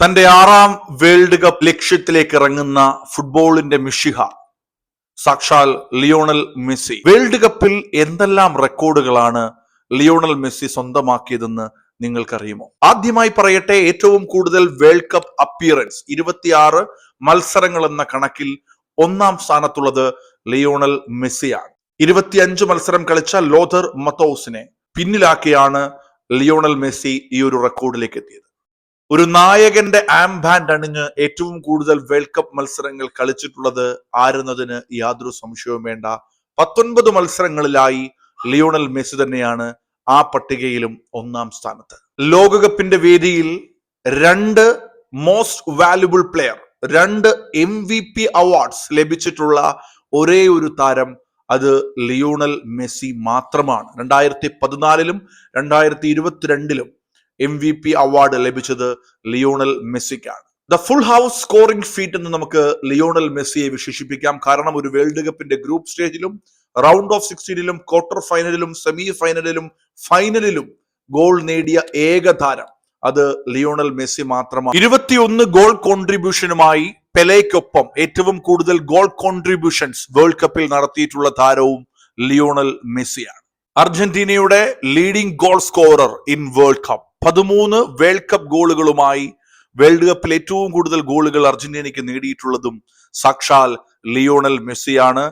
തന്റെ 6ാം world cup ലക്ഷ്യത്തിലേക്ക് ഇറങ്ങുന്ന ഫുട്ബോളിന്റെ മിഷിഹ സാക്ഷാൽ ലിയോണൽ മെസ്സി. വേൾഡ് കപ്പിൽ എന്തെല്ലാം റെക്കോർഡുകളാണ് ലിയോണൽ മെസ്സി സ്വന്തമാക്കിയതെന്ന് നിങ്ങൾക്കറിയുമോ? ആദ്യമായി പറയട്ടെ, ഏറ്റവും കൂടുതൽ വേൾഡ് കപ്പ് അപ്പിയറൻസ് 26 മത്സരങ്ങൾ എന്ന കണക്കിൽ 1ാം സ്ഥാനത്തുള്ളത് ലിയോണൽ മെസ്സിയാണ്. 25 മത്സരം കളിച്ച ലോഥർ മത്തോസിനെ പിന്നിലാക്കിയാണ് ലിയോണൽ മെസ്സി ഈ ഒരു റെക്കോർഡിലേക്ക് എത്തിയത്. ഒരു നായകന്റെ ആംബാൻഡ് അണിഞ്ഞ് ഏറ്റവും കൂടുതൽ വേൾഡ് കപ്പ് മത്സരങ്ങൾ കളിച്ചിട്ടുള്ളത് ആരെന്നതിന് യാതൊരു സംശയവും വേണ്ട. 19 മത്സരങ്ങളിലായി ലിയോണൽ മെസ്സി തന്നെയാണ് ആ പട്ടികയിലും 1ാം സ്ഥാനത്ത്. ലോകകപ്പിന്റെ വേദിയിൽ 2 most valuable player, 2 MVP awards ലഭിച്ചിട്ടുള്ള ഒരേ ഒരു താരം അത് ലിയോണൽ മെസ്സി മാത്രമാണ്. 2014-ലും 2022-ലും MVP അവാർഡ് ലഭിച്ചത് ലിയോണൽ മെസ്സിക്കാണ്. The full house scoring feat എന്ന് നമുക്ക് ലിയോണൽ മെസ്സിയെ വിശേഷിപ്പിക്കാം. കാരണം ഒരു വേൾഡ് കപ്പിന്റെ ഗ്രൂപ്പ് സ്റ്റേജിലും റൗണ്ട് ഓഫ് 16-ലും ക്വാർട്ടർ ഫൈനലിലും സെമി ഫൈനലിലും ഫൈനലിലും ഗോൾ നേടിയ ഏക താരം അത് ലിയോണൽ മെസ്സി മാത്രമാണ്. 21 ഗോൾ കോൺട്രിബ്യൂഷനുമായി പെലെയ്ക്കൊപ്പം ഏറ്റവും കൂടുതൽ ഗോൾ കോൺട്രിബ്യൂഷൻസ് വേൾഡ് കപ്പിൽ നടത്തിയിട്ടുള്ള താരവും ലിയോണൽ മെസ്സിയാണ്. അർജന്റീനയുടെ leading goal scorer in world cup. 13 world cup ഗോളുകളുമായി വേൾഡ് കപ്പിൽ ഏറ്റവും കൂടുതൽ ഗോളുകൾ അർജന്റീനയ്ക്ക് നേടിയിട്ടുള്ളതും സാക്ഷാൽ ലിയോണൽ മെസ്സിയാണ്.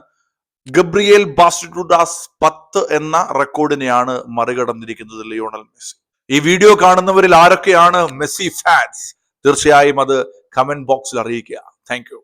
ഗബ്രിയേൽ ബാസ്റ്റിറ്റുഡാസ് 10 എന്ന റെക്കോർഡിനെയാണ് മറികടന്നിരിക്കുന്നത് ലിയോണൽ മെസ്സി. ഈ വീഡിയോ കാണുന്നവരിൽ ആരൊക്കെയാണ് മെസ്സി ഫാൻസ്? തീർച്ചയായും അത് കമന്റ് ബോക്സിൽ അറിയിക്കുക. Thank you.